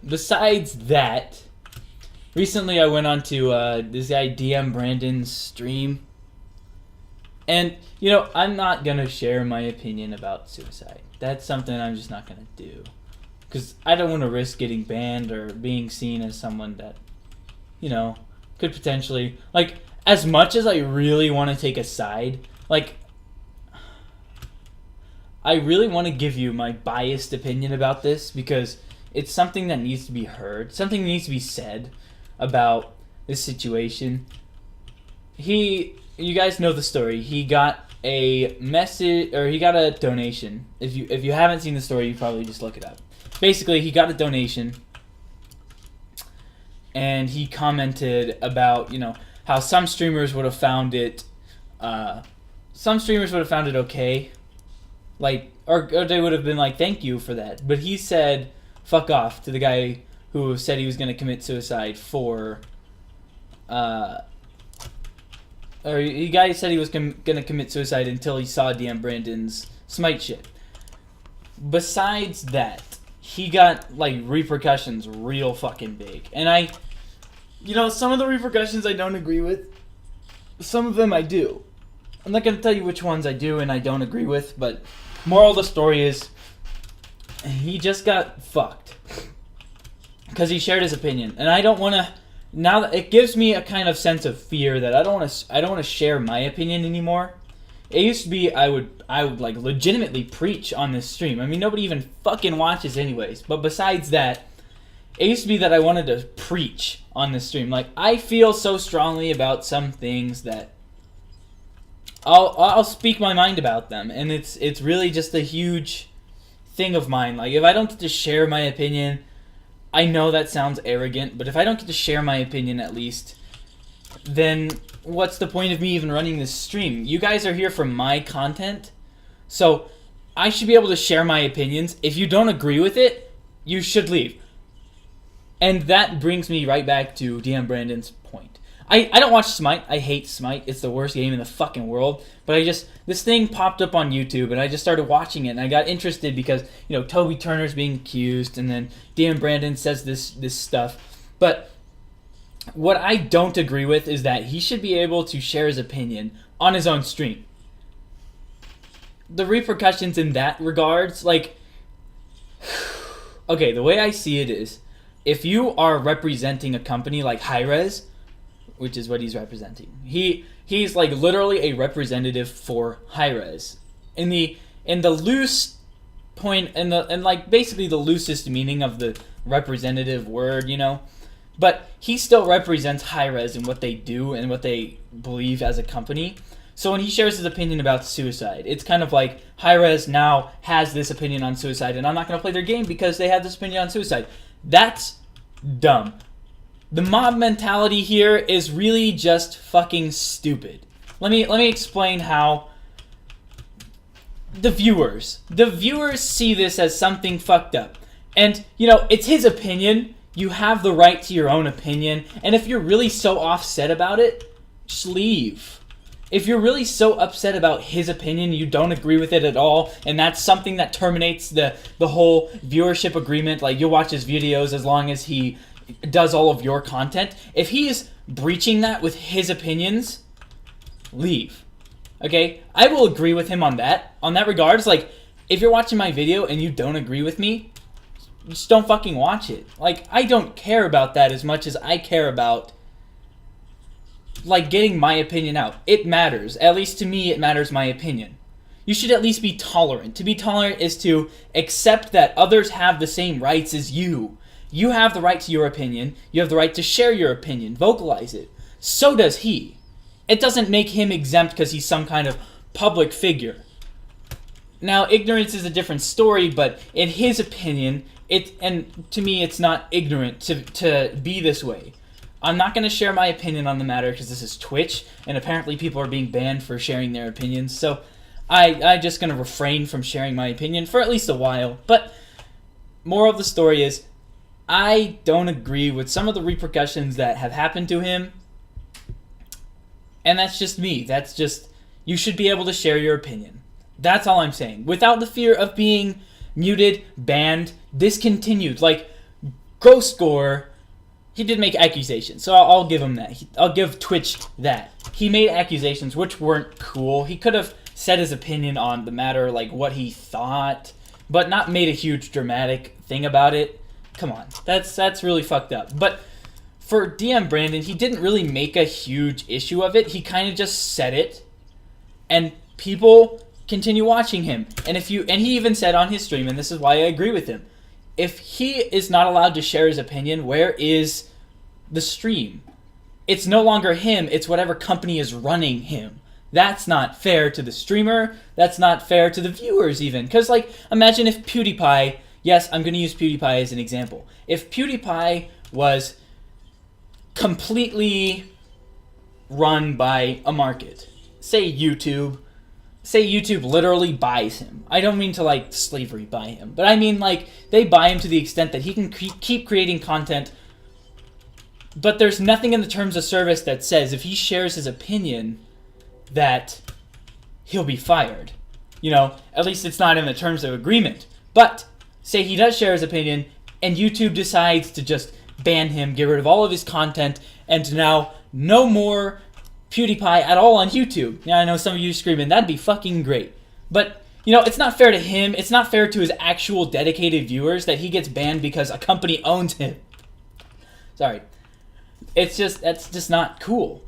besides that, recently I went on to this guy DM Brandon's stream. And, I'm not going to share my opinion about suicide. That's something I'm just not going to do. Because I don't want to risk getting banned or being seen as someone that, could potentially... Like, as much as I really want to take a side, like, I really want to give you my biased opinion about this because it's something that needs to be heard. Something needs to be said about this situation. You guys know the story. He got a message, or he got a donation. If you haven't seen the story, you probably just look it up. Basically, he got a donation, and he commented about how some streamers would have found it, okay, like or they would have been like, thank you for that. But he said, fuck off to the guy who said he was gonna commit suicide for. Or the guy said he was gonna commit suicide until he saw DM Brandon's Smite shit. Besides that, he got like repercussions real fucking big, and some of the repercussions I don't agree with. Some of them I do. I'm not gonna tell you which ones I do and I don't agree with, but moral of the story is he just got fucked because he shared his opinion, and I don't want to. Now that it gives me a kind of sense of fear that I don't want to share my opinion anymore. It used to be I would like legitimately preach on this stream. I mean, nobody even fucking watches anyways. But besides that, it used to be that I wanted to preach on this stream. Like, I feel so strongly about some things that I'll speak my mind about them, and it's really just a huge thing of mine. Like, if I don't get to share my opinion, I know that sounds arrogant, but if I don't get to share my opinion at least, then what's the point of me even running this stream? You guys are here for my content, so I should be able to share my opinions. If you don't agree with it, you should leave. And that brings me right back to DM Brandon's point. I don't watch Smite. I hate Smite. It's the worst game in the fucking world. But this thing popped up on YouTube, and I just started watching it, and I got interested because, Toby Turner's being accused, and then DM Brandon says this stuff. But what I don't agree with is that he should be able to share his opinion on his own stream. The repercussions in that regards, like, okay, the way I see it is, if you are representing a company like Hi-Rez, which is what he's representing, he's like literally a representative for Hi-Rez. In the loose point, and like basically the loosest meaning of the representative word, but he still represents Hi-Rez and what they do and what they believe as a company. So when he shares his opinion about suicide, it's kind of like Hi-Rez now has this opinion on suicide, and I'm not going to play their game because they have this opinion on suicide. That's dumb. The mob mentality here is really just fucking stupid. Let me explain how the viewers see this as something fucked up. And, it's his opinion. You have the right to your own opinion. And if you're really so offset about it, just leave. If you're really so upset about his opinion, you don't agree with it at all, and that's something that terminates the whole viewership agreement, like you'll watch his videos as long as he does all of your content. If he is breaching that with his opinions, leave. Okay? I will agree with him on that regards. Like, if you're watching my video and you don't agree with me, just don't fucking watch it. Like, I don't care about that as much as I care about, like, getting my opinion out. It matters. At least to me, it matters my opinion. You should at least be tolerant. To be tolerant is to accept that others have the same rights as you. You have the right to your opinion. You have the right to share your opinion. Vocalize it. So does he. It doesn't make him exempt because he's some kind of public figure. Now, ignorance is a different story, but in his opinion, and to me, it's not ignorant to be this way. I'm not going to share my opinion on the matter because this is Twitch, and apparently people are being banned for sharing their opinions, so I'm just going to refrain from sharing my opinion for at least a while. But moral of the story is, I don't agree with some of the repercussions that have happened to him, and that's just me. That's just, you should be able to share your opinion. That's all I'm saying. Without the fear of being muted, banned, discontinued. Like, Gross Gore, he did make accusations, so I'll give him that. I'll give Twitch that. He made accusations which weren't cool. He could have said his opinion on the matter, like what he thought, but not made a huge dramatic thing about it. Come on, that's really fucked up. But for DM Brandon, he didn't really make a huge issue of it. He kind of just said it, and people continue watching him. And he even said on his stream, and this is why I agree with him, if he is not allowed to share his opinion, where is the stream? It's no longer him, it's whatever company is running him. That's not fair to the streamer. That's not fair to the viewers even. Because, like, imagine if PewDiePie, yes, I'm going to use PewDiePie as an example. If PewDiePie was completely run by a market, say YouTube literally buys him. I don't mean to, like, slavery buy him, but I mean, like, they buy him to the extent that he can keep creating content, but there's nothing in the terms of service that says if he shares his opinion that he'll be fired. You know, at least it's not in the terms of agreement. But say he does share his opinion and YouTube decides to just ban him, get rid of all of his content, and now no more PewDiePie at all on YouTube. Yeah, I know some of you screaming, that'd be fucking great. But, you know, it's not fair to him. It's not fair to his actual dedicated viewers that he gets banned because a company owns him. Sorry. That's just not cool.